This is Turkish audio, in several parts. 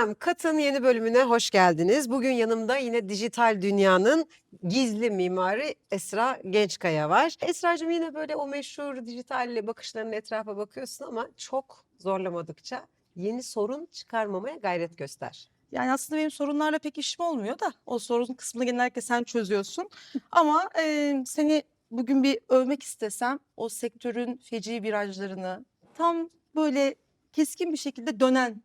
Efendim Kat'ın yeni bölümüne hoş geldiniz. Bugün yanımda yine dijital dünyanın gizli mimarı Esra Gençkaya var. Esracığım yine böyle o meşhur dijital bakışlarının etrafa bakıyorsun ama çok zorlamadıkça yeni sorun çıkarmamaya gayret göster. Yani aslında benim sorunlarla pek işim olmuyor da o sorun kısmını genellikle sen çözüyorsun. Ama seni bugün bir övmek istesem o sektörün feci virajlarını tam böyle keskin bir şekilde dönen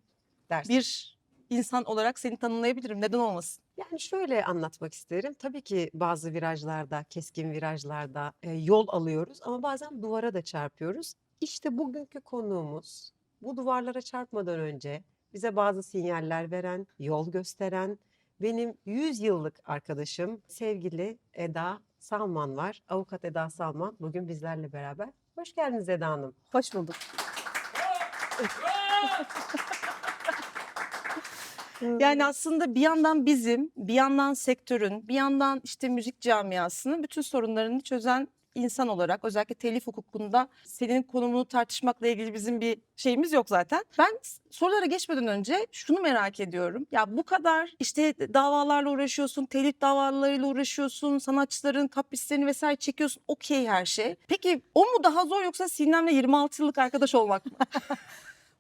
Dersin. bir insan olarak seni tanımlayabilirim. Neden olmasın? Yani şöyle anlatmak isterim. Tabii ki bazı virajlarda, keskin virajlarda yol alıyoruz ama bazen duvara da çarpıyoruz. İşte bugünkü konuğumuz bu duvarlara çarpmadan önce bize bazı sinyaller veren, yol gösteren benim 100 yıllık arkadaşım sevgili Eda Salman var. Avukat Eda Salman bugün bizlerle beraber. Hoş geldiniz Eda Hanım. Hoş bulduk. Yani aslında bir yandan bizim, bir yandan sektörün, bir yandan işte müzik camiasının bütün sorunlarını çözen insan olarak özellikle telif hukukunda senin konumunu tartışmakla ilgili bizim bir şeyimiz yok zaten. Ben sorulara geçmeden önce şunu merak ediyorum. Ya bu kadar işte davalarla uğraşıyorsun, telif davalarıyla uğraşıyorsun, sanatçıların kaprislerini vesaire çekiyorsun. Okey her şey. Peki o mu daha zor yoksa Sinem'le 26 yıllık arkadaş olmak mı?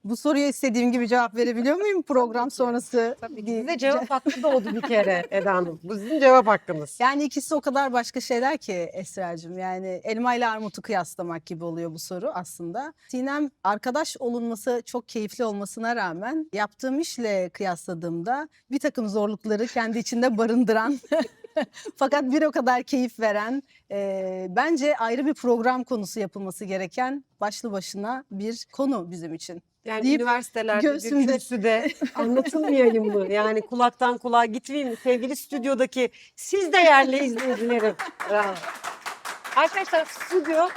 Bu soruya istediğim gibi cevap verebiliyor muyum program sonrası? Tabii ki size cevap hakkı doğdu bir kere Eda Hanım. Bu sizin cevap hakkınız. Yani ikisi o kadar başka şeyler ki Esra'cığım. Yani elma ile armutu kıyaslamak gibi oluyor bu soru aslında. Sinem arkadaş olunması çok keyifli olmasına rağmen yaptığım işle kıyasladığımda bir takım zorlukları kendi içinde barındıran fakat bir o kadar keyif veren bence ayrı bir program konusu yapılması gereken başlı başına bir konu bizim için. Yani deyip üniversitelerde bir göğsümde- kürsüde anlatılmayayım mı? Yani kulaktan kulağa gitmeyeyim mi? Sevgili stüdyodaki siz değerli izleyicilerim. Bravo. Arkadaşlar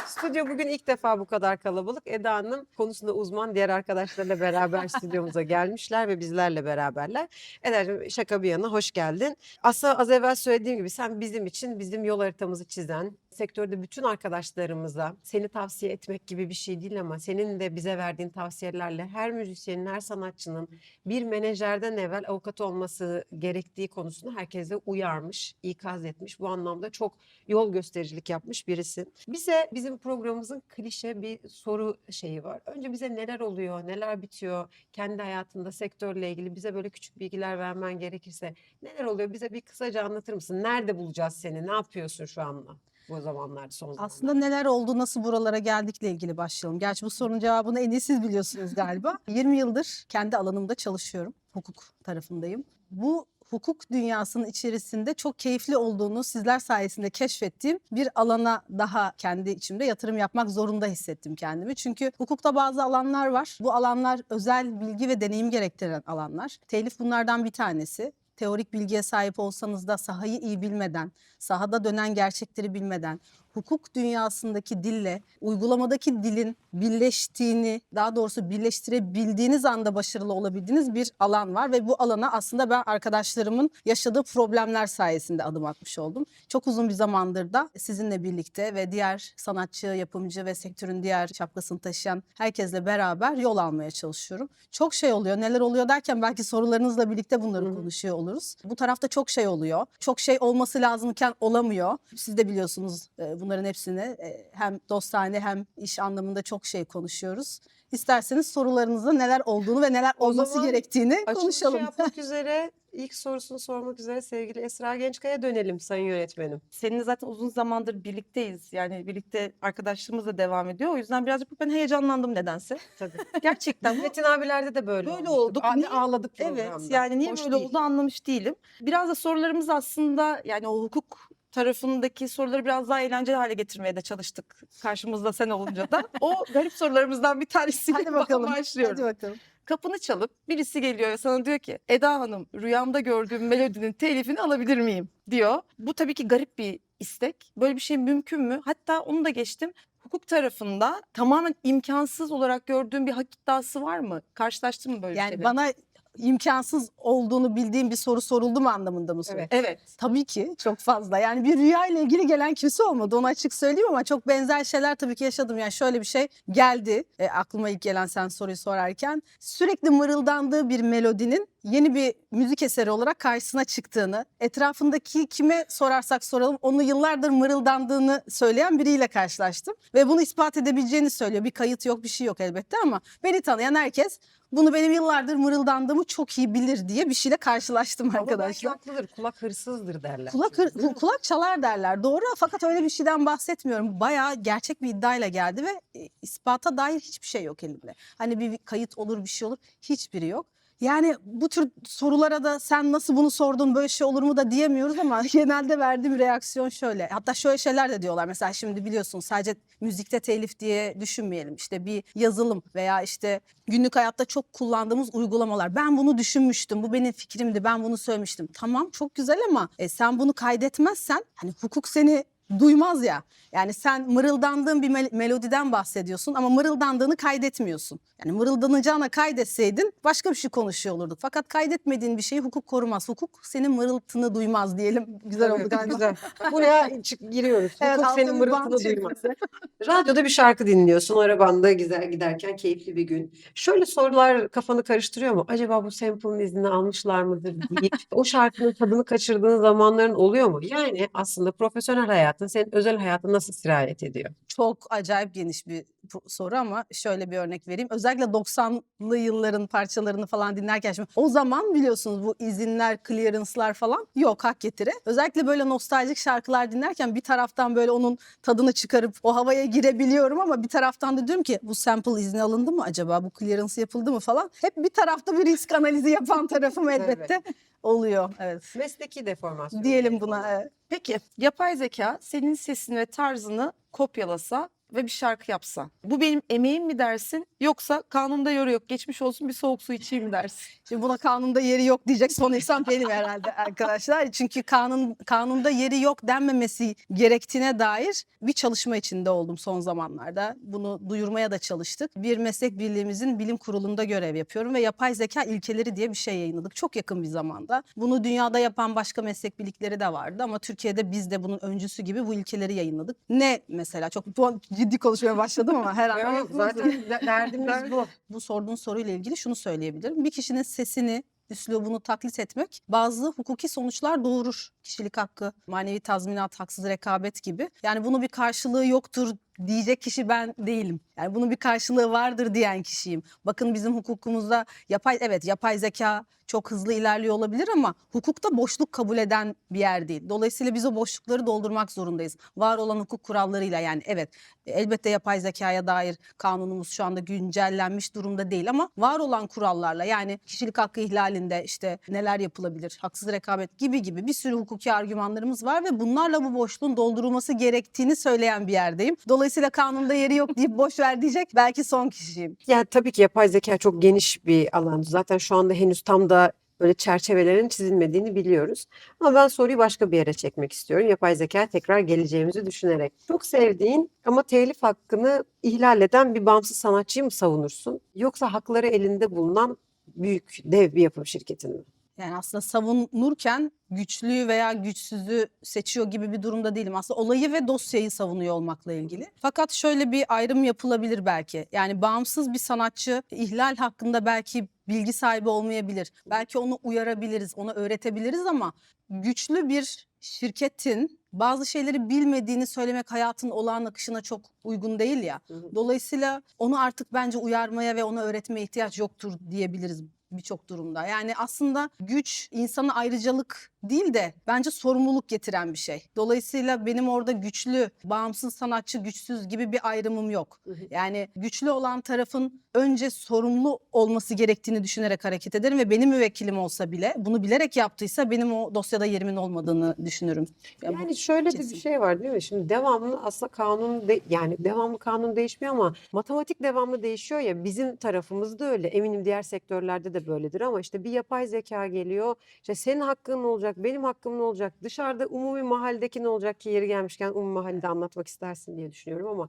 stüdyo bugün ilk defa bu kadar kalabalık. Eda Hanım konusunda uzman diğer arkadaşlarla beraber stüdyomuza gelmişler ve bizlerle beraberler. Eda'cığım şaka bir yana hoş geldin. Aslında az evvel söylediğim gibi sen bizim için bizim yol haritamızı çizen, sektörde bütün arkadaşlarımıza seni tavsiye etmek gibi bir şey değil ama senin de bize verdiğin tavsiyelerle her müzisyenin, her sanatçının bir menajerden evvel avukat olması gerektiği konusunda herkese uyarmış, ikaz etmiş. Bu anlamda çok yol göstericilik yapmış birisin. Bize bizim programımızın klişe bir soru şeyi var. Önce bize neler oluyor, neler bitiyor, kendi hayatında sektörle ilgili bize böyle küçük bilgiler vermen gerekirse neler oluyor? Bize bir kısaca anlatır mısın? Nerede bulacağız seni? Ne yapıyorsun şu anda? Bu zamanlarda, son zamanlarda. Aslında neler oldu, nasıl buralara geldikle ilgili başlayalım. Gerçi bu sorunun cevabını en iyi siz biliyorsunuz galiba. 20 yıldır kendi alanımda çalışıyorum. Hukuk tarafındayım. Bu hukuk dünyasının içerisinde çok keyifli olduğunu sizler sayesinde keşfettiğim bir alana daha kendi içimde yatırım yapmak zorunda hissettim kendimi. Çünkü hukukta bazı alanlar var. Bu alanlar özel bilgi ve deneyim gerektiren alanlar. Telif bunlardan bir tanesi. Teorik bilgiye sahip olsanız da sahayı iyi bilmeden, sahada dönen gerçekleri bilmeden, hukuk dünyasındaki dille uygulamadaki dilin birleştiğini, daha doğrusu birleştirebildiğiniz anda başarılı olabildiğiniz bir alan var ve bu alana aslında ben arkadaşlarımın yaşadığı problemler sayesinde adım atmış oldum. Çok uzun bir zamandır da sizinle birlikte ve diğer sanatçı, yapımcı ve sektörün diğer şapkasını taşıyan herkesle beraber yol almaya çalışıyorum. Çok şey oluyor. Neler oluyor derken belki sorularınızla birlikte bunları konuşuyor oluruz. Bu tarafta çok şey oluyor. Çok şey olması lazımken olamıyor. Siz de biliyorsunuz bunların hepsini hem dostane hem iş anlamında çok şey konuşuyoruz. İsterseniz sorularınızda neler olduğunu ve neler O olması zaman gerektiğini Açılışı konuşalım. yapmak üzere ilk sorusunu sormak üzere sevgili Esra Gençkaya dönelim sayın yönetmenim. Seninle zaten uzun zamandır birlikteyiz. Yani birlikte arkadaşlığımız da devam ediyor. O yüzden birazcık ben heyecanlandım nedense. Tabii. Gerçekten bu Metin abilerde de böyle Böyle olmuştu. olduk. Abi Niye? ağladık evet programda. yani niye Hoş böyle değil. oldu anlamış değilim. Biraz da sorularımız aslında yani o hukuk tarafındaki soruları biraz daha eğlenceli hale getirmeye de çalıştık. Karşımızda sen olunca da. O garip sorularımızdan bir tanesiyle Hadi bakalım. başlıyorum. Hadi bakalım. Kapını çalıp birisi geliyor ve sana diyor ki Eda Hanım rüyamda gördüğüm melodinin telifini alabilir miyim diyor. Bu tabii ki garip bir istek. Böyle bir şey mümkün mü? Hatta onu da geçtim. Hukuk tarafında tamamen imkansız olarak gördüğüm bir hak iddiası var mı? Karşılaştın mı böyle Yani şeyle? bana imkansız olduğunu bildiğim bir soru soruldu mu anlamında mı Evet. Evet. Tabii ki çok fazla. Yani bir rüya ile ilgili gelen kimse olmadı. Onu açık söyleyeyim ama çok benzer şeyler tabii ki yaşadım. Yani şöyle bir şey geldi aklıma ilk gelen sen soruyu sorarken. Sürekli mırıldandığı bir melodinin yeni bir müzik eseri olarak karşısına çıktığını, etrafındaki kime sorarsak soralım onu yıllardır mırıldandığını söyleyen biriyle karşılaştım. Ve bunu ispat edebileceğini söylüyor. Bir kayıt yok, bir şey yok elbette ama beni tanıyan herkes bunu benim yıllardır mırıldandığımı çok iyi bilir diye bir şeyle karşılaştım Ama belki arkadaşlar. haklıdır. Kulak hırsızdır derler. Kulak çalar derler. Doğru, fakat öyle bir şeyden bahsetmiyorum. Bayağı gerçek bir iddiayla geldi ve ispata dair hiçbir şey yok elimde. Hani bir kayıt olur, bir şey olur, hiçbiri yok. Yani bu tür sorulara da sen nasıl bunu sordun, böyle şey olur mu da diyemiyoruz ama genelde verdiğim reaksiyon şöyle. Hatta şöyle şeyler de diyorlar. Mesela şimdi biliyorsun sadece müzikte telif diye düşünmeyelim. İşte bir yazılım veya işte günlük hayatta çok kullandığımız uygulamalar. Ben bunu düşünmüştüm, bu benim fikrimdi, ben bunu söylemiştim. Tamam, çok güzel ama sen bunu kaydetmezsen hani hukuk seni duymaz ya. Yani sen mırıldandığın bir melodiden bahsediyorsun ama mırıldandığını kaydetmiyorsun. Yani mırıldanacağına kaydetseydin başka bir şey konuşuyor olurduk. Fakat kaydetmediğin bir şeyi hukuk korumaz. Hukuk senin mırıltını duymaz diyelim. Güzel oldu Evet, galiba. güzel. Buraya giriyoruz. Evet, Hukuk senin altını bant mırıltını çekti. duymaz. Radyoda bir şarkı dinliyorsun. Arabanda güzel giderken keyifli bir gün. Şöyle sorular kafanı karıştırıyor mu? Acaba bu sample'ın iznini almışlar mıdır deyip o şarkının tadını kaçırdığın zamanların oluyor mu? Yani aslında profesyonel hayatın senin özel hayatına nasıl sirayet ediyor? Çok acayip geniş bir soru ama şöyle bir örnek vereyim. Özellikle 90'lı yılların parçalarını falan dinlerken şimdi o zaman biliyorsunuz bu izinler, clearance'lar falan yok, hak getire. Özellikle böyle nostaljik şarkılar dinlerken bir taraftan böyle onun tadını çıkarıp o havaya girebiliyorum ama bir taraftan da diyorum ki bu sample izni alındı mı acaba? Bu clearance yapıldı mı falan. Hep bir tarafta bir risk analizi yapan tarafım elbette oluyor. Evet. Mesleki deformasyon. Diyelim buna. Evet. Peki yapay zeka senin sesini ve tarzını kopyalasa ve bir şarkı yapsa. Bu benim emeğim mi dersin yoksa kanunda yolu yok geçmiş olsun bir soğuk su içeyim mi dersin? Şimdi buna kanunda yeri yok diyecek son insan benim herhalde arkadaşlar. Çünkü kanunda yeri yok denmemesi gerektiğine dair bir çalışma içinde oldum son zamanlarda. Bunu duyurmaya da çalıştık. Bir meslek birliğimizin bilim kurulunda görev yapıyorum ve yapay zeka ilkeleri diye bir şey yayınladık çok yakın bir zamanda. Bunu dünyada yapan başka meslek birlikleri de vardı ama Türkiye'de biz de bunun öncüsü gibi bu ilkeleri yayınladık. Ne mesela, çok ciddi konuşmaya başladım ama herhalde. Yok, zaten derdimiz bu. Bu sorduğun soruyla ilgili şunu söyleyebilirim. Bir kişinin sesini, üslubunu taklit etmek bazı hukuki sonuçlar doğurur. Kişilik hakkı, manevi tazminat, haksız rekabet gibi. Yani bunun bir karşılığı yoktur diyecek kişi ben değilim. Yani bunun bir karşılığı vardır diyen kişiyim. Bakın bizim hukukumuzda yapay zeka çok hızlı ilerliyor olabilir ama hukukta boşluk kabul eden bir yer değil. Dolayısıyla biz o boşlukları doldurmak zorundayız. Var olan hukuk kurallarıyla, yani evet elbette yapay zekaya dair kanunumuz şu anda güncellenmiş durumda değil ama var olan kurallarla, yani kişilik hakkı ihlalinde işte neler yapılabilir, haksız rekabet gibi bir sürü hukuki argümanlarımız var ve bunlarla bu boşluğun doldurulması gerektiğini söyleyen bir yerdeyim. Dolayısıyla kanunda yeri yok deyip boş ver diyecek belki son kişiyim. Yani tabii ki yapay zeka çok geniş bir alan. Zaten şu anda henüz tam da böyle çerçevelerin çizilmediğini biliyoruz. Ama ben soruyu başka bir yere çekmek istiyorum. Yapay zeka tekrar geleceğimizi düşünerek. Çok sevdiğin ama telif hakkını ihlal eden bir bağımsız sanatçıyı mı savunursun? Yoksa hakları elinde bulunan büyük dev bir yapım şirketini mi? Yani aslında savunurken güçlüyü veya güçsüzü seçiyor gibi bir durumda değilim. Aslında olayı ve dosyayı savunuyor olmakla ilgili. Fakat şöyle bir ayrım yapılabilir belki. Yani bağımsız bir sanatçı ihlal hakkında belki bilgi sahibi olmayabilir. Belki onu uyarabiliriz, ona öğretebiliriz ama güçlü bir şirketin bazı şeyleri bilmediğini söylemek hayatın olağan akışına çok uygun değil ya. Dolayısıyla onu artık bence uyarmaya ve ona öğretmeye ihtiyaç yoktur diyebiliriz birçok durumda. Yani aslında güç insana ayrıcalık değil de bence sorumluluk getiren bir şey. Dolayısıyla benim orada güçlü, bağımsız sanatçı, güçsüz gibi bir ayrımım yok. Yani güçlü olan tarafın önce sorumlu olması gerektiğini düşünerek hareket ederim ve benim müvekkilim olsa bile bunu bilerek yaptıysa benim o dosyada yerimin olmadığını düşünürüm. Yani şöyle de bir kesin. şey var değil mi? Şimdi devamlı aslında yani devamlı kanun değişmiyor ama matematik devamlı değişiyor ya, bizim tarafımızda öyle. Eminim diğer sektörlerde de böyledir ama işte bir yapay zeka geliyor. İşte senin hakkın ne olacak? Benim hakkım ne olacak? Dışarıda umumi mahalledeki ne olacak ki yeri gelmişken umumi mahallede anlatmak istersin diye düşünüyorum ama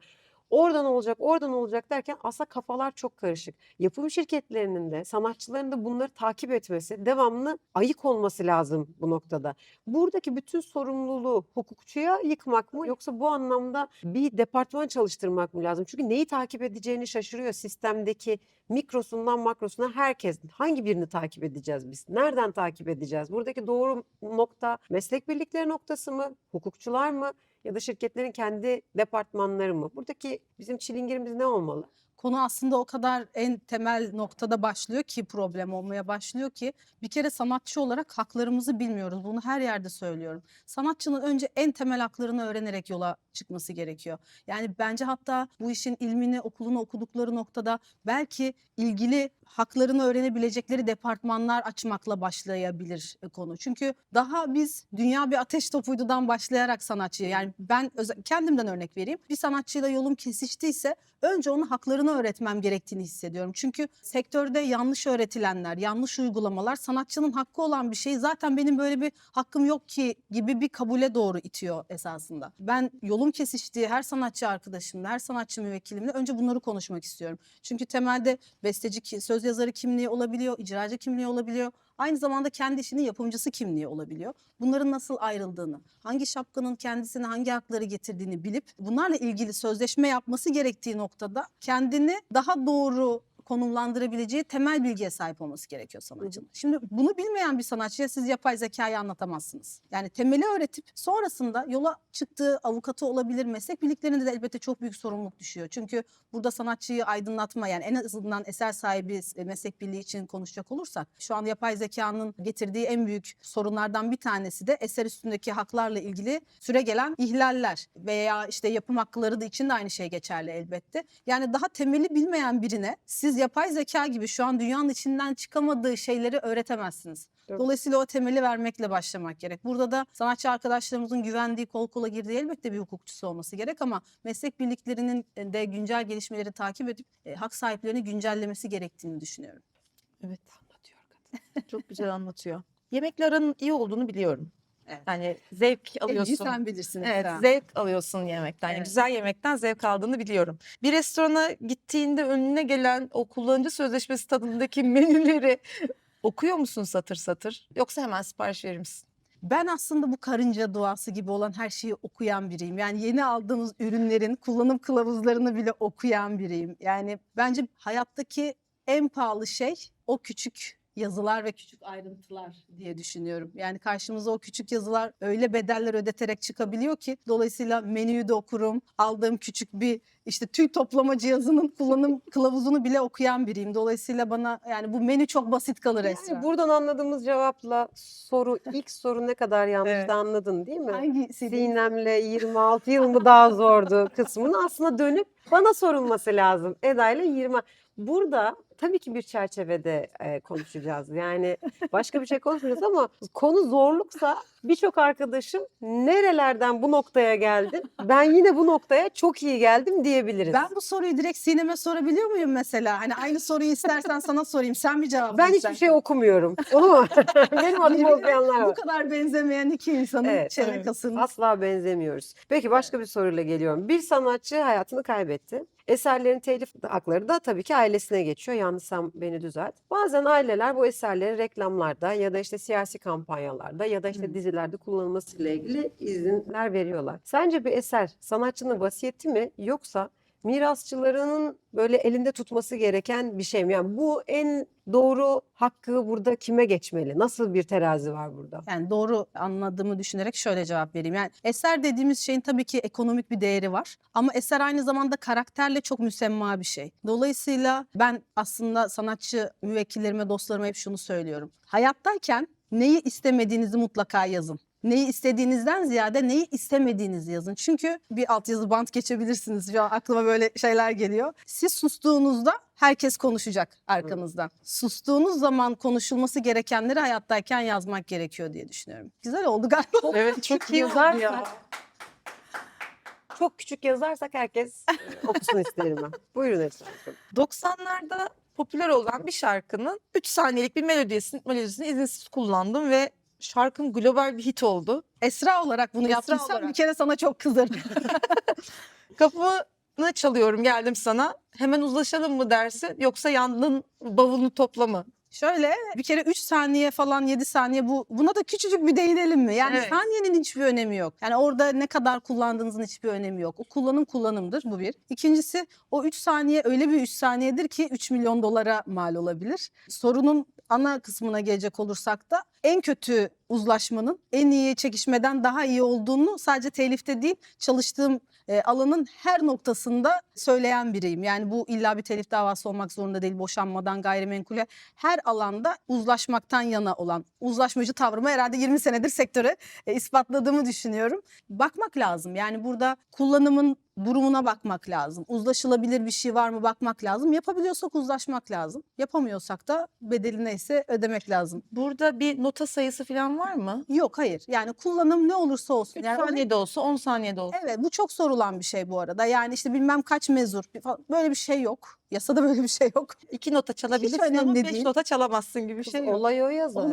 oradan olacak, oradan olacak derken aslında kafalar çok karışık. Yapım şirketlerinin de sanatçıların da bunları takip etmesi, devamlı ayık olması lazım bu noktada. Buradaki bütün sorumluluğu hukukçuya yıkmak mı yoksa bu anlamda bir departman çalıştırmak mı lazım? Çünkü neyi takip edeceğini şaşırıyor sistemdeki mikrosundan makrosuna herkes. Hangi birini takip edeceğiz biz? Nereden takip edeceğiz? Buradaki doğru nokta meslek birlikleri noktası mı? Hukukçular mı? Ya da şirketlerin kendi departmanları mı? Buradaki bizim çilingirimiz ne olmalı? Konu aslında o kadar en temel noktada başlıyor ki problem olmaya başlıyor ki bir kere sanatçı olarak haklarımızı bilmiyoruz. Bunu her yerde söylüyorum. Sanatçının önce en temel haklarını öğrenerek yola çıkması gerekiyor. Yani bence hatta bu işin ilmini, okulunu okudukları noktada belki ilgili haklarını öğrenebilecekleri departmanlar açmakla başlayabilir konu. Çünkü daha biz dünya bir ateş topuydudan başlayarak sanatçıya, yani ben kendimden örnek vereyim. Bir sanatçıyla yolum kesiştiyse önce onun haklarını öğretmem gerektiğini hissediyorum. Çünkü sektörde yanlış öğretilenler, yanlış uygulamalar sanatçının hakkı olan bir şey. Zaten benim böyle bir hakkım yok ki gibi bir kabule doğru itiyor esasında. Ben yolum kesiştiği her sanatçı arkadaşımla, her sanatçı müvekkilimle önce bunları konuşmak istiyorum. Çünkü temelde besteci, söz yazarı kimliği olabiliyor, icracı kimliği olabiliyor. Aynı zamanda kendi işinin yapımcısı kimliği olabiliyor. Bunların nasıl ayrıldığını, hangi şapkanın kendisine hangi hakları getirdiğini bilip bunlarla ilgili sözleşme yapması gerektiği noktada kendini daha doğru konumlandırabileceği temel bilgiye sahip olması gerekiyor sanatçının. Şimdi bunu bilmeyen bir sanatçıya siz yapay zekayı anlatamazsınız. Yani temeli öğretip sonrasında yola çıktığı avukatı olabilir, meslek birliklerinde de elbette çok büyük sorumluluk düşüyor. Çünkü burada sanatçıyı aydınlatma, yani en azından eser sahibi meslek birliği için konuşacak olursak şu an yapay zekanın getirdiği en büyük sorunlardan bir tanesi de eser üstündeki haklarla ilgili süregelen ihlaller veya işte yapım hakları da için de aynı şey geçerli elbette. Yani daha temeli bilmeyen birine siz yapay zeka gibi şu an dünyanın içinden çıkamadığı şeyleri öğretemezsiniz. Doğru. Dolayısıyla o temeli vermekle başlamak gerek. Burada da sanatçı arkadaşlarımızın güvendiği, kol kola girdiği elbette bir hukukçusu olması gerek ama meslek birliklerinin de güncel gelişmeleri takip edip hak sahiplerini güncellemesi gerektiğini düşünüyorum. Evet. Çok güzel anlatıyor. Yemekle aranın iyi olduğunu biliyorum. Evet. Yani zevk En iyi alıyorsun. sen bilirsin. Evet, Esra. zevk alıyorsun yemekten. Yani Evet. güzel yemekten zevk aldığını biliyorum. Bir restorana gittiğinde önüne gelen o kullanıcı sözleşmesi tadındaki menüleri okuyor musun satır satır? Yoksa hemen sipariş verir misin? Ben aslında bu karınca duası gibi olan her şeyi okuyan biriyim. Yani yeni aldığımız ürünlerin kullanım kılavuzlarını bile okuyan biriyim. Yani bence hayattaki en pahalı şey o küçük yazılar ve küçük ayrıntılar diye düşünüyorum. Yani karşımıza o küçük yazılar öyle bedeller ödeterek çıkabiliyor ki dolayısıyla menüyü de okurum. Aldığım küçük bir işte tüy toplama cihazının kullanım kılavuzunu bile okuyan biriyim. Dolayısıyla bana yani bu menü çok basit kalır Esra. Yani buradan anladığımız cevapla ilk soru ne kadar yanlış Evet. da anladın değil mi? Hangisi? Sinem'le 26 yıl mı daha zordu kısmını aslında dönüp bana sorulması lazım. Eda ile 20. Burada tabii ki bir çerçevede konuşacağız. Yani başka bir şey konuşmayacağız ama konu zorluksa birçok arkadaşım nerelerden bu noktaya geldin? Ben yine bu noktaya çok iyi geldim diyebiliriz. Ben bu soruyu direkt Sinem'e sorabiliyor muyum mesela? Hani aynı soruyu istersen sana sorayım. Sen mi cevap Ben hiçbir şey okumuyorum. Onu mu? Benim adımı okuyanlar Bu var. kadar benzemeyen iki insanın Evet, şerakasını. Asla benzemiyoruz. Peki başka bir soruyla geliyorum. Bir sanatçı hayatını kaybetti. Eserlerin telif hakları da tabii ki ailesine geçiyor. Yanlışsam beni düzelt. Bazen aileler bu eserlerin reklamlarda ya da işte siyasi kampanyalarda ya da işte dizilerde kullanılmasıyla ilgili izinler veriyorlar. Sence bir eser sanatçının vasiyeti mi yoksa mirasçılarının böyle elinde tutması gereken bir şey mi? Yani bu en doğru hakkı burada kime geçmeli? Nasıl bir terazi var burada? Yani doğru anladığımı düşünerek şöyle cevap vereyim. Yani eser dediğimiz şeyin tabii ki ekonomik bir değeri var. Ama eser aynı zamanda karakterle çok müsemma bir şey. Dolayısıyla ben aslında sanatçı müvekkillerime, dostlarıma hep şunu söylüyorum. Hayattayken neyi istemediğinizi mutlaka yazın. Neyi istediğinizden ziyade neyi istemediğinizi yazın. Çünkü bir altyazı bant geçebilirsiniz. Şu an aklıma böyle şeyler geliyor. Siz sustuğunuzda herkes konuşacak arkanızdan. Sustuğunuz zaman konuşulması gerekenleri hayattayken yazmak gerekiyor diye düşünüyorum. Güzel oldu galiba. Evet, çok iyi oldu ya. Çok küçük yazarsak herkes okusun isterim ben. Buyurun Esra. 90'larda popüler olan bir şarkının 3 saniyelik bir melodisini izinsiz kullandım ve şarkım global bir hit oldu. Esra olarak bunu Esra yaptıysam olarak. bir kere sana çok kızarım. Kapımı çalıyorum geldim sana. Hemen uzlaşalım mı dersin yoksa yandın bavulunu topla mı? Şöyle bir kere 3 saniye falan 7 saniye buna da küçücük bir değinelim mi? Yani Evet. saniyenin hiçbir önemi yok. Yani orada ne kadar kullandığınızın hiçbir önemi yok. O kullanımdır bu bir. İkincisi o 3 saniye öyle bir 3 saniyedir ki 3 milyon dolara mal olabilir. Sorunun ana kısmına gelecek olursak da en kötü uzlaşmanın en iyi çekişmeden daha iyi olduğunu sadece telifte değil çalıştığım alanın her noktasında söyleyen biriyim. Yani bu illa bir telif davası olmak zorunda değil. Boşanmadan gayrimenkule her alanda uzlaşmaktan yana olan uzlaşmacı tavrımı herhalde 20 senedir sektöre ispatladığımı düşünüyorum. Bakmak lazım. Yani burada kullanımın durumuna bakmak lazım. Uzlaşılabilir bir şey var mı bakmak lazım. Yapabiliyorsak uzlaşmak lazım. Yapamıyorsak da bedeli neyse ödemek lazım. Burada bir nota sayısı falan var mı? Yok hayır. Yani kullanım ne olursa olsun. 3 Yani saniyede olsa 10 saniyede olsa. evet bu çok sorulan bir şey bu arada. Yani işte bilmem kaç mezur falan. Böyle bir şey yok. Yasada böyle bir şey yok. 2 nota çalabilirsin ama önemli 5 değil. nota çalamazsın gibi bir şey yok. Olay o ya zaten.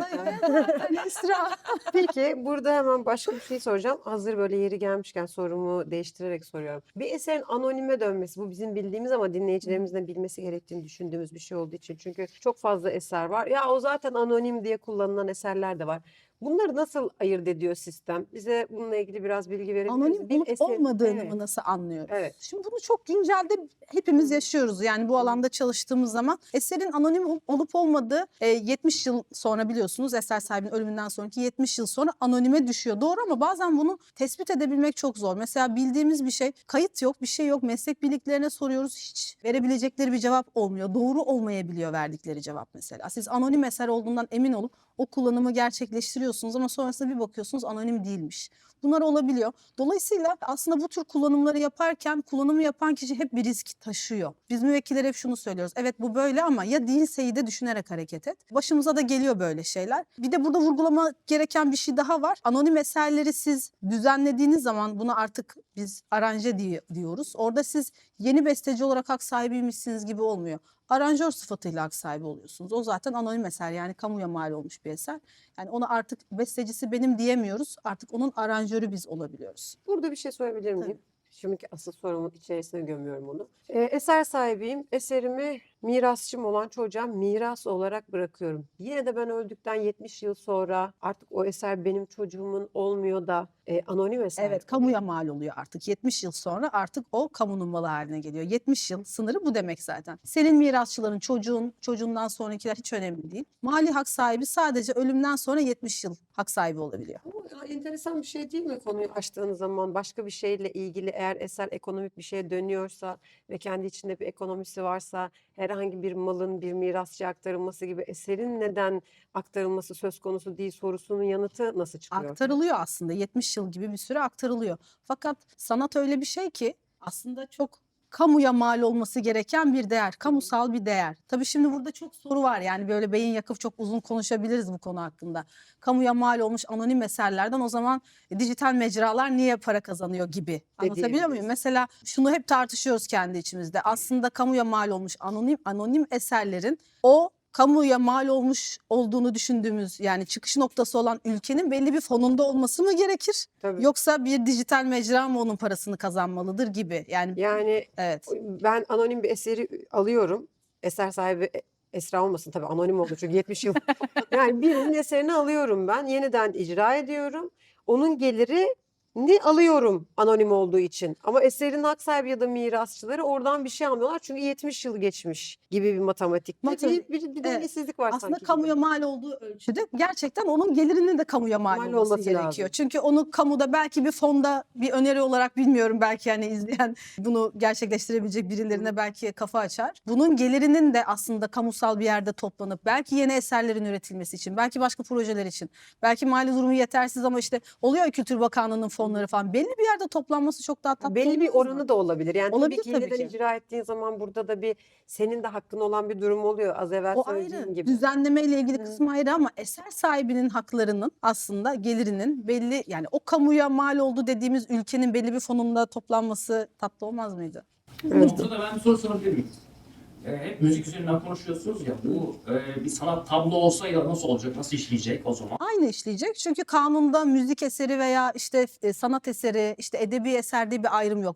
Olay Esra. Peki burada hemen başka bir şey soracağım. Hazır böyle yeri gelmişken sorumu değiştirerek soruyorum. Bir eserin anonime dönmesi bu bizim bildiğimiz ama dinleyicilerimizin de bilmesi gerektiğini düşündüğümüz bir şey olduğu için. Çünkü çok fazla eser var. Ya o zaten anonim diye kullanılan eserler de var. Bunları nasıl ayırt ediyor sistem? Bize bununla ilgili biraz bilgi verebilir Anonim misiniz? olup olmadığını Evet. mı nasıl anlıyoruz? Evet. Şimdi bunu çok güncelde hepimiz yaşıyoruz. Yani bu alanda çalıştığımız zaman eserin anonim olup olmadığı 70 yıl sonra biliyorsunuz eser sahibinin ölümünden sonraki 70 yıl sonra anonime düşüyor. Doğru ama bazen bunu tespit edebilmek çok zor. Mesela bildiğimiz bir şey, kayıt yok, bir şey yok. Meslek birliklerine soruyoruz. Hiç verebilecekleri bir cevap olmuyor. Doğru olmayabiliyor verdikleri cevap mesela. Siz anonim eser olduğundan emin olup o kullanımı gerçekleştiriyorsunuz ama sonrasında bir bakıyorsunuz anonim değilmiş. Bunlar olabiliyor. Dolayısıyla aslında bu tür kullanımları yaparken kullanımı yapan kişi hep bir risk taşıyor. Biz müvekkilleri hep şunu söylüyoruz. Evet bu böyle ama ya değilseyi de düşünerek hareket et. Başımıza da geliyor böyle şeyler. Bir de burada vurgulama gereken bir şey daha var. Anonim eserleri siz düzenlediğiniz zaman buna artık biz aranje diyoruz. Orada siz yeni besteci olarak hak sahibiymişsiniz gibi olmuyor. Aranjör sıfatıyla hak sahibi oluyorsunuz. O zaten anonim eser yani kamuya mal olmuş bir eser. Yani ona artık bestecisi benim diyemiyoruz. Artık onun aranjörü biz olabiliyoruz. Burada bir şey sorabilir miyim? Tabii. Şimdiki asıl sorumun içerisine gömüyorum onu. Eser sahibiyim. Eserimi mirasçım olan çocuğa miras olarak bırakıyorum. Yine de ben öldükten 70 yıl sonra artık o eser benim çocuğumun olmuyor da anonim eser. Evet, kamuya mal oluyor artık. 70 yıl sonra artık o kamunun malı haline geliyor. 70 yıl sınırı bu demek zaten. Senin mirasçıların, çocuğundan sonrakiler hiç önemli değil. Mali hak sahibi sadece ölümden sonra 70 yıl hak sahibi olabiliyor. Ama ya enteresan bir şey değil mi konuyu açtığınız zaman başka bir şeyle ilgili eğer eser ekonomik bir şeye dönüyorsa ve kendi içinde bir ekonomisi varsa herhangi bir malın bir mirasçıya aktarılması gibi eserin neden aktarılması söz konusu değil sorusunun yanıtı nasıl çıkıyor? Aktarılıyor aslında. 70 yıl gibi bir süre aktarılıyor. Fakat sanat öyle bir şey ki aslında çok kamuya mal olması gereken bir değer, kamusal bir değer. Tabii şimdi burada çok soru var. Yani böyle beyin yakıp çok uzun konuşabiliriz bu konu hakkında. Kamuya mal olmuş anonim eserlerden o zaman dijital mecralar niye para kazanıyor gibi. Anlatabiliyor muyum? diyebiliriz. Mesela şunu hep tartışıyoruz kendi içimizde. Aslında kamuya mal olmuş anonim eserlerin o kamuya mal olmuş olduğunu düşündüğümüz yani çıkış noktası olan ülkenin belli bir fonunda olması mı gerekir? Tabii. Yoksa bir dijital mecra mı onun parasını kazanmalıdır gibi. Yani Evet. ben anonim bir eseri alıyorum. Eser sahibi Esra olmasın tabii anonim oldu çünkü 70 yıl. Yani birinin eserini alıyorum ben. Yeniden icra ediyorum. Onun gelirini alıyorum anonim olduğu için. Ama eserin hak sahibi ya da mirasçıları oradan bir şey almıyorlar. Çünkü 70 yıl geçmiş gibi bir matematikte bir dengesizlik var Aslında sanki. kamuya mal olduğu ölçüde gerçekten onun gelirinin de kamuya mal olması olması gerekiyor. lazım. Çünkü onu kamuda belki bir fonda bir öneri olarak bilmiyorum belki hani izleyen bunu gerçekleştirebilecek birilerine belki kafa açar. Bunun gelirinin de aslında kamusal bir yerde toplanıp belki yeni eserlerin üretilmesi için, belki başka projeler için, belki mali durumu yetersiz ama işte oluyor ya Kültür Bakanlığı'nın fonları falan belli bir yerde toplanması çok daha tatlı Belli bir olmaz mı? oranı da olabilir. Yani Olabilir tabii ki tabii yeniden ki. icra ettiğin zaman burada da bir senin de hakkın olan bir durum oluyor. Az evvel O söylediğim ayrı. gibi. Düzenleme ile ilgili Hı. kısmı ayrı ama eser sahibinin haklarının aslında gelirinin belli yani o kamuya mal oldu dediğimiz ülkenin belli bir fonunda toplanması tatlı olmaz mıydı? Bu noktada ben bir soru sorabilir miyim? Hep müzik üzerinden konuşuyorsunuz ya, bu bir sanat tablo olsa ya nasıl olacak, nasıl işleyecek o zaman? Aynı işleyecek çünkü kanunda müzik eseri veya işte sanat eseri, işte edebi eser diye bir ayrım yok.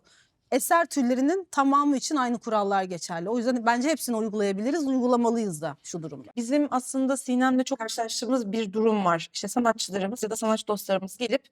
eser türlerinin tamamı için aynı kurallar geçerli. O yüzden bence hepsini uygulayabiliriz, uygulamalıyız da şu durumda. Bizim aslında Sinem'le çok karşılaştığımız bir durum var. İşte sanatçılarımız ya da sanatçı dostlarımız gelip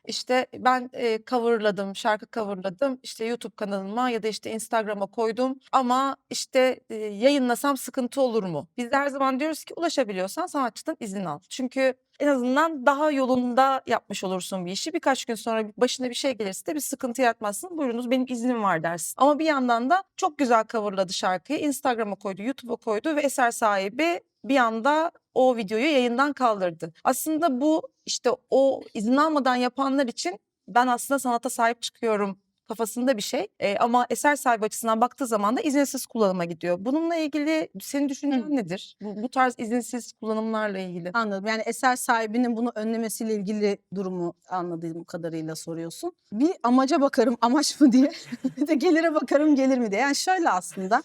işte ben coverladım, şarkı coverladım, işte YouTube kanalıma ya da işte Instagram'a koydum ama işte yayınlasam sıkıntı olur mu? Biz de her zaman diyoruz ki ulaşabiliyorsan sanatçıdan izin al. Çünkü en azından daha yolunda yapmış olursun bir işi. Birkaç gün sonra başına bir şey gelirse de bir sıkıntı yaratmazsın. Buyurunuz benim iznim var dersin. Ama bir yandan da çok güzel coverladı şarkıyı. Instagram'a koydu, YouTube'a koydu ve eser sahibi bir anda o videoyu yayından kaldırdı. Aslında bu işte o izin almadan yapanlar için ben aslında sanata sahip çıkıyorum kafasında bir şey. Ama eser sahibi açısından baktığı zaman da izinsiz kullanıma gidiyor. Bununla ilgili senin düşüncen nedir? Bu tarz izinsiz kullanımlarla ilgili. Anladım. Yani eser sahibinin bunu önlemesiyle ilgili durumu anladığım kadarıyla soruyorsun. Bir amaca bakarım amaç mı diye. Bir de gelire bakarım gelir mi diye. Yani şöyle aslında.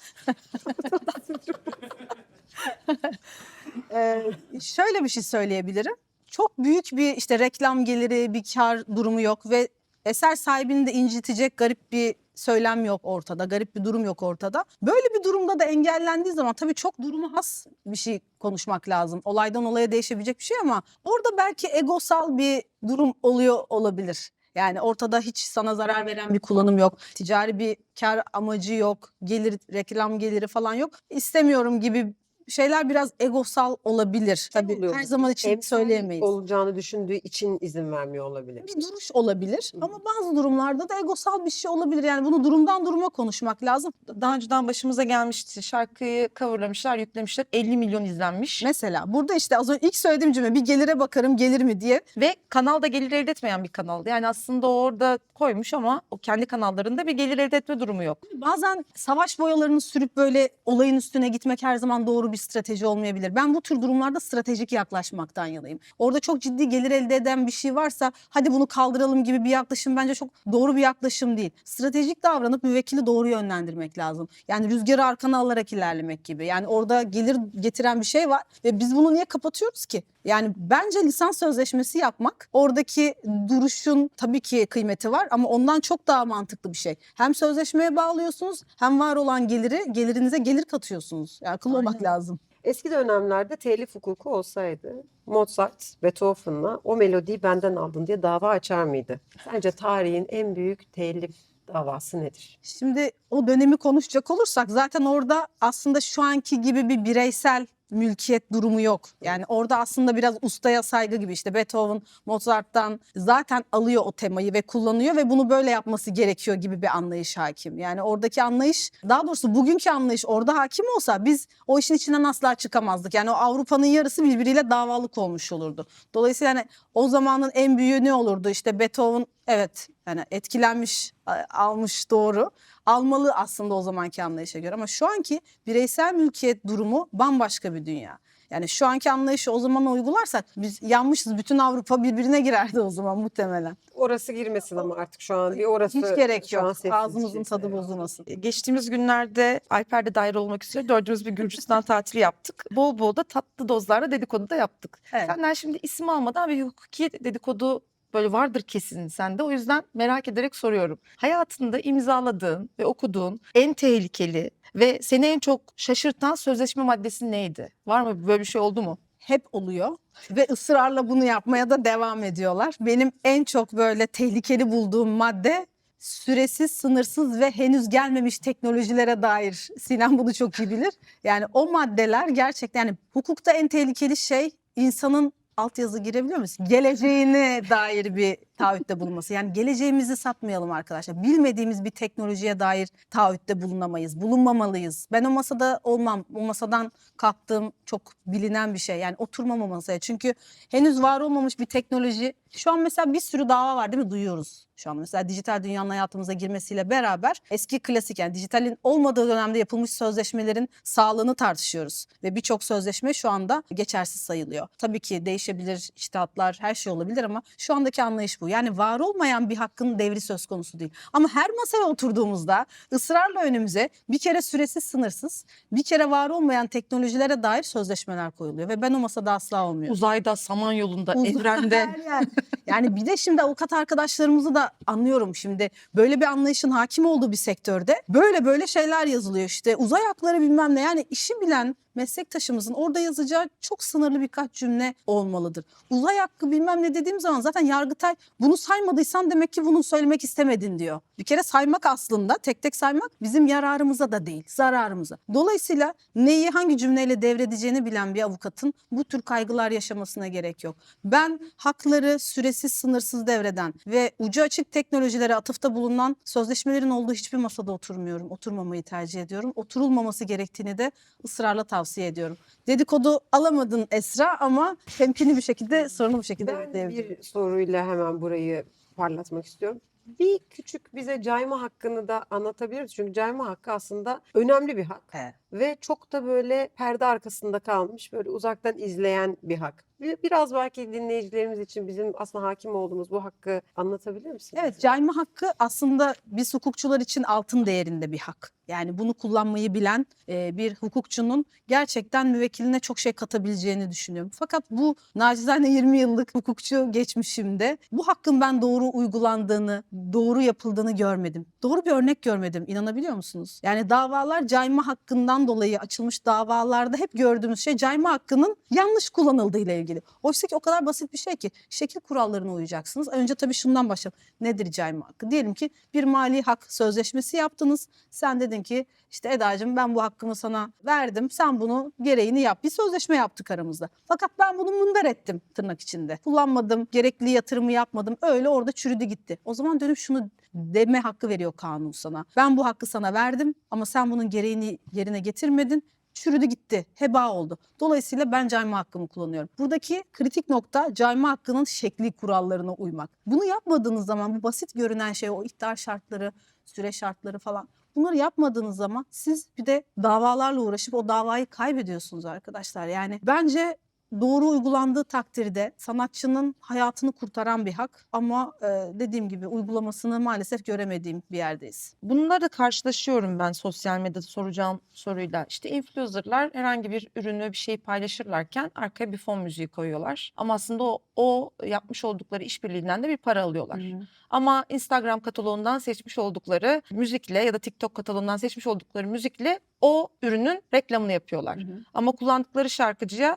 Şöyle bir şey söyleyebilirim. Çok büyük bir işte reklam geliri, bir kar durumu yok ve eser sahibini de incitecek garip bir söylem yok ortada, garip bir durum yok ortada. Böyle bir durumda da engellendiği zaman tabii çok durumu has bir şey konuşmak lazım. Olaydan olaya değişebilecek bir şey ama orada belki egosal bir durum oluyor olabilir. Yani ortada hiç sana zarar veren bir kullanım yok. Ticari bir kar amacı yok. Gelir, reklam geliri falan yok. İstemiyorum gibi şeyler biraz egosal olabilir. Tabii oluyor her bu? zaman için Emsal söyleyemeyiz. olacağını düşündüğü için izin vermiyor olabilir. Bir duruş olabilir ama bazı durumlarda da egosal bir şey olabilir. Yani bunu durumdan duruma konuşmak lazım. Daha önceden başımıza gelmişti. Şarkıyı coverlamışlar, yüklemişler. 50 milyon izlenmiş. Mesela burada işte az önce ilk söylediğim cümle bir gelire bakarım gelir mi diye. Ve kanal da gelir elde etmeyen bir kanaldı. Yani aslında orada koymuş ama o kendi kanallarında bir gelir elde etme durumu yok. Bazen savaş boyalarını sürüp böyle olayın üstüne gitmek her zaman doğru bir strateji olmayabilir. Ben bu tür durumlarda stratejik yaklaşmaktan yanayım. Orada çok ciddi gelir elde eden bir şey varsa hadi bunu kaldıralım gibi bir yaklaşım bence çok doğru bir yaklaşım değil. Stratejik davranıp müvekkili doğru yönlendirmek lazım. Yani rüzgarı arkana alarak ilerlemek gibi. Yani orada gelir getiren bir şey var ve biz bunu niye kapatıyoruz ki? Yani bence lisans sözleşmesi yapmak oradaki duruşun tabii ki kıymeti var ama ondan çok daha mantıklı bir şey. Hem sözleşmeye bağlıyorsunuz hem var olan gelirinize gelir katıyorsunuz. Yani akıllı olmak lazım. Eski dönemlerde telif hukuku olsaydı Mozart Beethoven'la o melodiyi benden aldın diye dava açar mıydı? Sence tarihin en büyük telif davası nedir? Şimdi o dönemi konuşacak olursak zaten orada aslında şu anki gibi bir bireysel mülkiyet durumu yok. Yani orada aslında biraz ustaya saygı gibi işte Beethoven Mozart'tan zaten alıyor o temayı ve kullanıyor ve bunu böyle yapması gerekiyor gibi bir anlayış hakim. Yani oradaki anlayış, daha doğrusu bugünkü anlayış orada hakim olsa biz o işin içinden asla çıkamazdık. Yani o Avrupa'nın yarısı birbiriyle davalık olmuş olurdu. Dolayısıyla yani o zamanın en büyüğü ne olurdu? İşte Beethoven evet yani etkilenmiş, almış doğru. Almalı aslında o zamanki anlayışa göre ama şu anki bireysel mülkiyet durumu bambaşka bir dünya. Yani şu anki anlayışı o zaman uygularsak biz yanmışız. Bütün Avrupa birbirine girerdi o zaman muhtemelen. Orası girmesin ama artık şu an bir orası Hiç gerek şu an yok. sessiz Ağzımızın şey. tadı bozulmasın. Geçtiğimiz günlerde Alper de dahil olmak üzere dördümüz bir Gürcistan tatili yaptık. Bol bol da tatlı dozlarla dedikodu da yaptık. Evet. Senden şimdi isim almadan bir hukuki dedikodu böyle vardır kesin sende. O yüzden merak ederek soruyorum. Hayatında imzaladığın ve okuduğun en tehlikeli ve seni en çok şaşırtan sözleşme maddesi neydi? Var mı böyle bir şey, oldu mu? Hep oluyor ve ısrarla bunu yapmaya da devam ediyorlar. Benim en çok böyle tehlikeli bulduğum madde süresiz, sınırsız ve henüz gelmemiş teknolojilere dair. Sinem bunu çok iyi bilir. Yani o maddeler gerçekten yani hukukta en tehlikeli şey insanın altyazı girebiliyor musun? Geleceğine dair bir taahhütte bulunması. Yani geleceğimizi satmayalım arkadaşlar. Bilmediğimiz bir teknolojiye dair taahhütte bulunamayız. Bulunmamalıyız. Ben o masada olmam. O masadan kalktığım çok bilinen bir şey. Yani oturmam o masaya. Çünkü henüz var olmamış bir teknoloji. Şu an mesela bir sürü dava var değil mi? Duyuyoruz. Şu an mesela dijital dünyanın hayatımıza girmesiyle beraber eski klasik yani dijitalin olmadığı dönemde yapılmış sözleşmelerin sağlığını tartışıyoruz. Ve birçok sözleşme şu anda geçersiz sayılıyor. Tabii ki değişebilir, içtihatlar, her şey olabilir ama şu andaki anlayış bu. Yani var olmayan bir hakkın devri söz konusu değil. Ama her masaya oturduğumuzda ısrarla önümüze bir kere süresiz sınırsız, bir kere var olmayan teknolojilere dair sözleşmeler koyuluyor. Ve ben o masada asla olmuyorum. Uzayda, Samanyolu'nda, Uzay, evrende. her yer. Yani bir de şimdi avukat arkadaşlarımızı da anlıyorum şimdi. Böyle bir anlayışın hakim olduğu bir sektörde böyle şeyler yazılıyor işte. Uzay hakları bilmem ne, yani işi bilen meslektaşımızın orada yazacağı çok sınırlı birkaç cümle olmalıdır. Uzay hakkı bilmem ne dediğim zaman zaten Yargıtay bunu saymadıysan demek ki bunu söylemek istemedin diyor. Bir kere saymak, aslında tek tek saymak bizim yararımıza da değil, zararımıza. Dolayısıyla neyi hangi cümleyle devredeceğini bilen bir avukatın bu tür kaygılar yaşamasına gerek yok. Ben hakları süresiz, sınırsız devreden ve ucu açık teknolojilere atıfta bulunan sözleşmelerin olduğu hiçbir masada oturmuyorum. Oturmamayı tercih ediyorum. Oturulmaması gerektiğini de ısrarla tavsiye ediyorum. Dedikodu alamadın Esra ama temkinli bir şekilde, sorunlu bir şekilde Ben devredin. bir soruyla hemen burayı parlatmak istiyorum. Bir küçük bize cayma hakkını da anlatabilir misin? Çünkü cayma hakkı aslında önemli bir hak. Evet. Ve çok da böyle perde arkasında kalmış, böyle uzaktan izleyen bir hak. Biraz belki dinleyicilerimiz için bizim aslında hakim olduğumuz bu hakkı anlatabilir misin? Evet, cayma hakkı aslında biz hukukçular için altın değerinde bir hak. Yani bunu kullanmayı bilen bir hukukçunun gerçekten müvekkiline çok şey katabileceğini düşünüyorum. Fakat bu nacizane 20 yıllık hukukçu geçmişimde bu hakkın ben doğru uygulandığını, doğru yapıldığını görmedim. Doğru bir örnek görmedim, inanabiliyor musunuz? Yani davalar cayma hakkından dolayı açılmış davalarda hep gördüğümüz şey cayma hakkının yanlış kullanıldığı ile ilgili. Oysa ki o kadar basit bir şey ki şekil kurallarına uyacaksınız. Önce tabii şundan başlayalım. Nedir cayma hakkı? Diyelim ki bir mali hak sözleşmesi yaptınız. Sen dedin ki işte Eda'cığım ben bu hakkımı sana verdim. Sen bunu gereğini yap. Bir sözleşme yaptık aramızda. Fakat ben bunu mundar ettim tırnak içinde. Kullanmadım, gerekli yatırımı yapmadım. Öyle orada çürüdü gitti. O zaman dönüp şunu deme hakkı veriyor kanun sana. Ben bu hakkı sana verdim ama sen bunun gereğini yerine getirmedin. Çürüdü gitti, heba oldu. Dolayısıyla ben cayma hakkımı kullanıyorum. Buradaki kritik nokta cayma hakkının şekli kurallarına uymak. Bunu yapmadığınız zaman bu basit görünen şey, o ihtar şartları, süre şartları falan, bunları yapmadığınız zaman siz bir de davalarla uğraşıp o davayı kaybediyorsunuz arkadaşlar. Yani bence doğru uygulandığı takdirde sanatçının hayatını kurtaran bir hak ama dediğim gibi uygulamasını maalesef göremediğim bir yerdeyiz. Bununla da karşılaşıyorum ben sosyal medyada soracağım soruyla. İşte influencerlar herhangi bir ürünü, bir şeyi paylaşırlarken arkaya bir fon müziği koyuyorlar. Ama aslında o yapmış oldukları işbirliğinden de bir para alıyorlar. Ama Instagram kataloğundan seçmiş oldukları müzikle ya da TikTok kataloğundan seçmiş oldukları müzikle o ürünün reklamını yapıyorlar. Ama kullandıkları şarkıya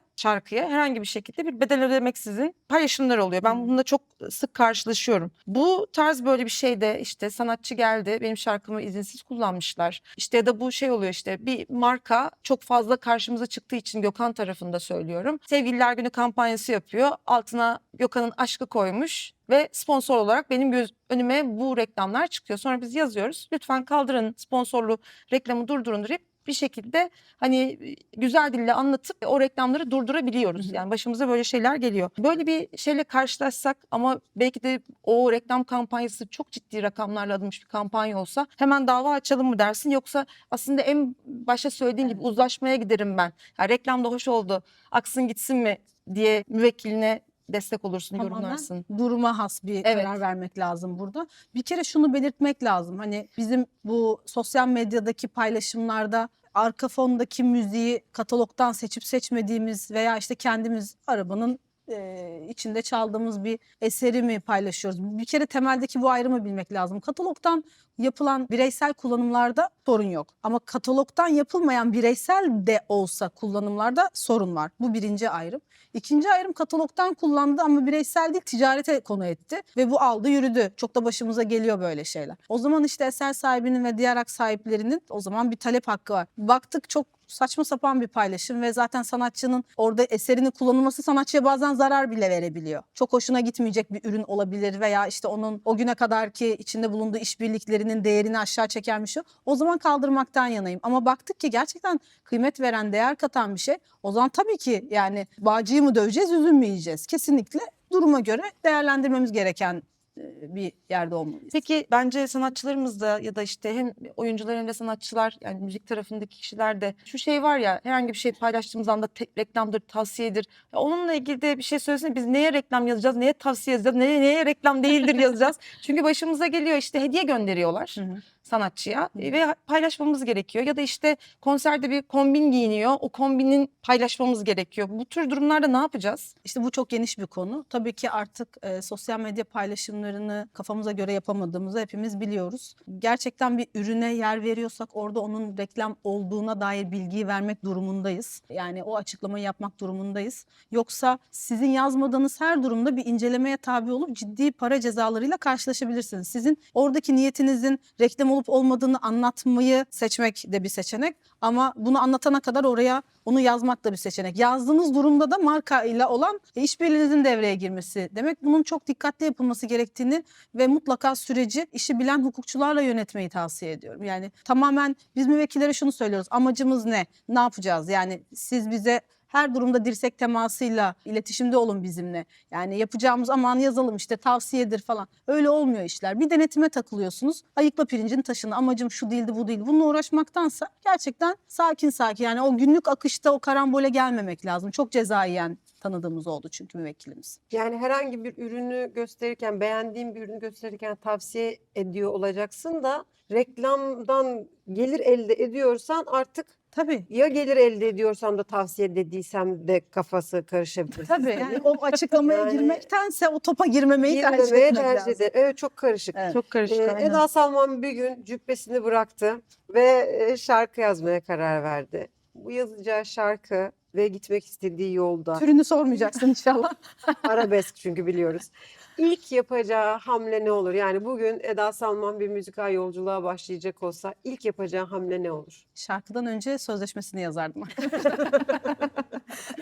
herhangi bir şekilde bir bedel ödemeksizin paylaşımlar oluyor. Ben bununla çok sık karşılaşıyorum. Bu tarz böyle bir şeyde işte sanatçı geldi, benim şarkımı izinsiz kullanmışlar. İşte ya da bu şey oluyor, işte bir marka çok fazla karşımıza çıktığı için, Gökhan tarafında söylüyorum, Sevgililer Günü kampanyası yapıyor. Altına Gökhan'ın aşkı koymuş ve sponsor olarak benim önüme bu reklamlar çıkıyor. Sonra biz yazıyoruz, lütfen kaldırın sponsorlu reklamı, durdurun deyip bir şekilde hani güzel dille anlatıp o reklamları durdurabiliyoruz. Yani başımıza böyle şeyler geliyor. Böyle bir şeyle karşılaşsak ama belki de o reklam kampanyası çok ciddi rakamlarla alınmış bir kampanya olsa hemen dava açalım mı dersin? Yoksa aslında en başta söylediğin gibi uzlaşmaya giderim ben. Yani reklam da hoş oldu, aksın gitsin mi diye müvekkiline destek olursun, yorumlarsın. Duruma has bir Evet. karar vermek lazım burada. Bir kere şunu belirtmek lazım. Hani bizim bu sosyal medyadaki paylaşımlarda arka fondaki müziği katalogdan seçip seçmediğimiz veya işte kendimiz arabanın içinde çaldığımız bir eseri mi paylaşıyoruz? Bir kere temeldeki bu ayrımı bilmek lazım. Katalogdan yapılan bireysel kullanımlarda sorun yok. Ama katalogdan yapılmayan bireysel de olsa kullanımlarda sorun var. Bu birinci ayrım. İkinci ayrım, katalogdan kullandı ama bireysel değil, ticarete konu etti ve bu aldı yürüdü. Çok da başımıza geliyor böyle şeyler. O zaman işte eser sahibinin ve diğer hak sahiplerinin o zaman bir talep hakkı var. Baktık çok saçma sapan bir paylaşım ve zaten sanatçının orada eserini kullanılması sanatçıya bazen zarar bile verebiliyor. Çok hoşuna gitmeyecek bir ürün olabilir veya işte onun o güne kadarki içinde bulunduğu işbirliklerinin değerini aşağı çeken bir şey. O zaman kaldırmaktan yanayım. Ama baktık ki gerçekten kıymet veren, değer katan bir şey. O zaman tabii ki yani bağcıyı mı döveceğiz, üzüm mü yiyeceğiz? Kesinlikle duruma göre değerlendirmemiz gereken bir yerde olmalıyız. Peki bence sanatçılarımız da ya da işte hem oyuncular hem de sanatçılar, yani müzik tarafındaki kişiler de şu şey var ya, herhangi bir şey paylaştığımız anda reklamdır, tavsiyedir. Ya onunla ilgili de bir şey söylesene, biz neye reklam yazacağız, neye tavsiye yazacağız, neye reklam değildir yazacağız. Çünkü başımıza geliyor işte hediye gönderiyorlar Hı hı. sanatçıya ve paylaşmamız gerekiyor. Ya da işte konserde bir kombin giyiniyor, o kombinin paylaşmamız gerekiyor. Bu tür durumlarda ne yapacağız? İşte bu çok geniş bir konu. Tabii ki artık sosyal medya paylaşımlarını kafamıza göre yapamadığımızı hepimiz biliyoruz. Gerçekten bir ürüne yer veriyorsak orada onun reklam olduğuna dair bilgiyi vermek durumundayız. Yani o açıklamayı yapmak durumundayız. Yoksa sizin yazmadığınız her durumda bir incelemeye tabi olup ciddi para cezalarıyla karşılaşabilirsiniz. Sizin oradaki niyetinizin reklam olup olmadığını anlatmayı seçmek de bir seçenek. Ama bunu anlatana kadar oraya onu yazmak da bir seçenek. Yazdığınız durumda da marka ile olan işbirliğinizin devreye girmesi demek. Bunun çok dikkatli yapılması gerektiğini ve mutlaka süreci işi bilen hukukçularla yönetmeyi tavsiye ediyorum. Yani tamamen biz müvekkillere şunu söylüyoruz. Amacımız ne? Ne yapacağız? Yani siz bize her durumda dirsek temasıyla iletişimde olun bizimle. Yani yapacağımız aman yazalım işte tavsiyedir falan. Öyle olmuyor işler. Bir denetime takılıyorsunuz. Ayıkla pirincin taşını. Amacım şu değildi bu değildi. Bununla uğraşmaktansa gerçekten sakin sakin. Yani o günlük akışta o karambole gelmemek lazım. Çok ceza yiyen tanıdığımız oldu çünkü müvekkilimiz. Yani herhangi bir ürünü gösterirken, beğendiğin bir ürünü gösterirken tavsiye ediyor olacaksın da reklamdan gelir elde ediyorsan artık Tabii. ya gelir elde ediyorsam da tavsiye dediysem de kafası karışabilir. Tabii yani o açıklamaya Yani- girmektense o topa girmemeyi tercih Girmemeye etmek tercih lazım. eder. Evet, çok karışık. Evet. Çok karışık. aynen. Eda Salman bir gün cübbesini bıraktı ve şarkı yazmaya karar verdi. Bu yazacağı şarkı ve gitmek istediği yolda Türünü sormayacaksın inşallah. arabesk, çünkü biliyoruz. İlk yapacağı hamle ne olur? Yani bugün Eda Salman bir müzikal yolculuğa başlayacak olsa ilk yapacağı hamle ne olur? Şarkıdan önce sözleşmesini yazardım.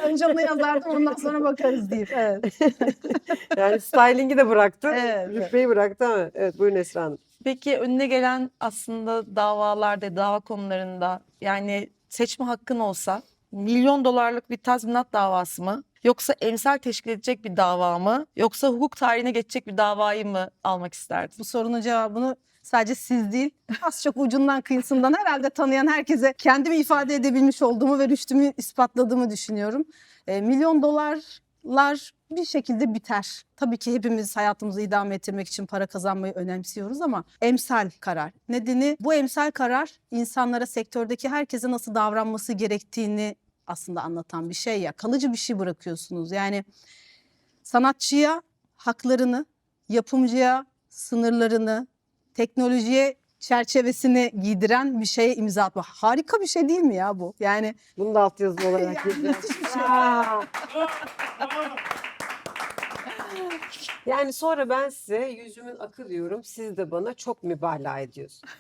Önce onu yazardım, ondan sonra bakarız deyip. Evet. Yani styling'i de bıraktı, Evet, evet. cübbeyi bıraktı ama. Evet, buyurun Esra Hanım. Peki önüne gelen aslında davalarda, dava konularında, yani seçme hakkın olsa milyon dolarlık bir tazminat davası mı? Yoksa emsal teşkil edecek bir dava mı? Yoksa hukuk tarihine geçecek bir davayı mı almak isterdin? Bu sorunun cevabını sadece siz değil, az çok ucundan kıyısından herhalde tanıyan herkese kendimi ifade edebilmiş olduğumu ve rüştümü ispatladığımı düşünüyorum. Milyon dolarlar bir şekilde biter. Tabii ki hepimiz hayatımızı idame ettirmek için para kazanmayı önemsiyoruz ama emsal karar. Nedeni, bu emsal karar insanlara, sektördeki herkese nasıl davranması gerektiğini aslında anlatan bir şey ya. Kalıcı bir şey bırakıyorsunuz. Yani sanatçıya haklarını, yapımcıya sınırlarını, teknolojiye çerçevesini giydiren bir şeye imza atma. Harika bir şey değil mi ya bu? Yani Bunu da altyazılı olarak Yani yazıyorum. müthiş bir şey. Aa! Yani sonra ben size yüzümün akı diyorum, siz de bana çok mübalağa ediyorsunuz.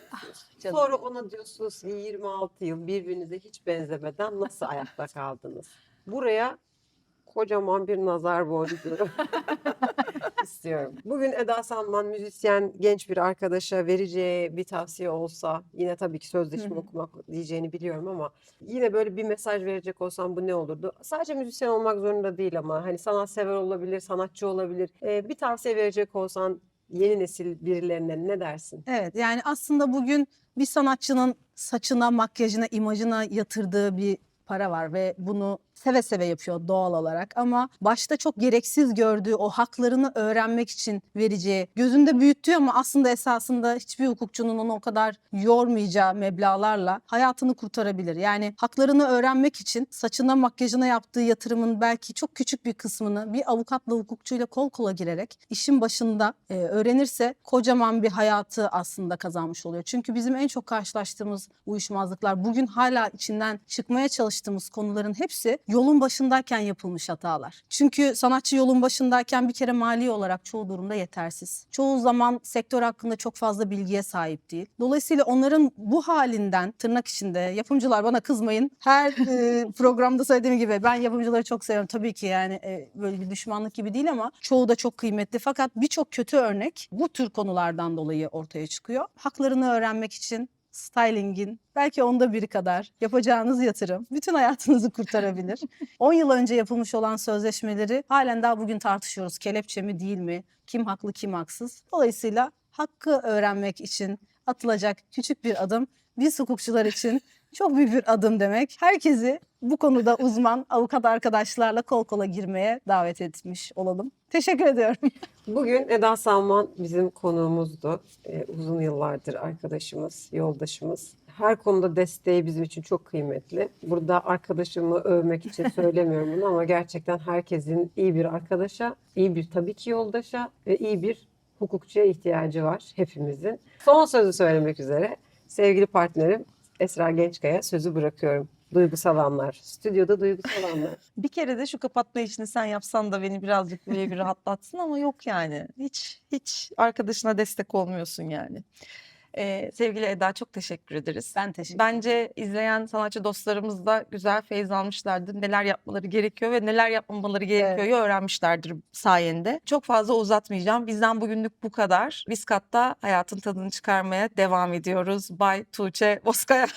canım. Sonra ona diyorsunuz ki 26 yıl birbirinize hiç benzemeden nasıl ayakta kaldınız? Buraya kocaman bir nazar boncuğu istiyorum. Bugün Eda Salman müzisyen genç bir arkadaşa vereceği bir tavsiye olsa, yine tabii ki sözleşme okumak diyeceğini biliyorum ama yine böyle bir mesaj verecek olsam bu ne olurdu? Sadece müzisyen olmak zorunda değil ama hani sanatsever olabilir, sanatçı olabilir. Bir tavsiye verecek olsan yeni nesil birilerine ne dersin? Evet, yani aslında bugün bir sanatçının saçına, makyajına, imajına yatırdığı bir para var ve bunu seve seve yapıyor doğal olarak, ama başta çok gereksiz gördüğü o haklarını öğrenmek için vereceği, gözünde büyüttüğü ama aslında esasında hiçbir hukukçunun onu o kadar yormayacağı meblağlarla hayatını kurtarabilir. Yani haklarını öğrenmek için saçına, makyajına yaptığı yatırımın belki çok küçük bir kısmını bir avukatla, hukukçuyla kol kola girerek işin başında öğrenirse kocaman bir hayatı aslında kazanmış oluyor. Çünkü bizim en çok karşılaştığımız uyuşmazlıklar, bugün hala içinden çıkmaya çalıştığımız konuların hepsi yolun başındayken yapılmış hatalar. Çünkü sanatçı yolun başındayken bir kere mali olarak çoğu durumda yetersiz. Çoğu zaman sektör hakkında çok fazla bilgiye sahip değil. Dolayısıyla onların bu halinden, tırnak içinde, yapımcılar bana kızmayın, her programda söylediğim gibi ben yapımcıları çok seviyorum. Tabii ki yani böyle bir düşmanlık gibi değil ama çoğu da çok kıymetli. Fakat birçok kötü örnek bu tür konulardan dolayı ortaya çıkıyor. Haklarını öğrenmek için stylingin belki 1/10 kadar yapacağınız yatırım bütün hayatınızı kurtarabilir. 10 yıl önce yapılmış olan sözleşmeleri halen daha bugün tartışıyoruz. Kelepçe mi değil mi? Kim haklı kim haksız? Dolayısıyla hakkı öğrenmek için atılacak küçük bir adım biz hukukçular için çok büyük bir adım demek. Herkesi bu konuda uzman avukat arkadaşlarla kol kola girmeye davet etmiş olalım. Teşekkür ediyorum. Bugün Eda Salman bizim konuğumuzdu. Uzun yıllardır arkadaşımız, yoldaşımız. Her konuda desteği bizim için çok kıymetli. Burada arkadaşımı övmek için söylemiyorum bunu ama gerçekten herkesin iyi bir arkadaşa, iyi bir tabii ki yoldaşa ve iyi bir hukukçuya ihtiyacı var hepimizin. Son sözü söylemek üzere sevgili partnerim Esra Gençkaya sözü bırakıyorum. Duygusal anlar. Stüdyoda duygusal anlar. Bir kere de şu kapatma işini sen yapsan da beni birazcık böyle bir rahatlatsın ama yok yani. Hiç arkadaşına destek olmuyorsun yani. Sevgili Eda çok teşekkür ederiz. Ben teşekkür Bence izleyen sanatçı dostlarımız da güzel feyz almışlardır. Neler yapmaları gerekiyor ve neler yapmamaları gerekiyor öğrenmişlerdir sayende. Çok fazla uzatmayacağım. Bizden bugünlük bu kadar. Biz katta hayatın tadını çıkarmaya devam ediyoruz. Bay Tuğçe Bozkaya.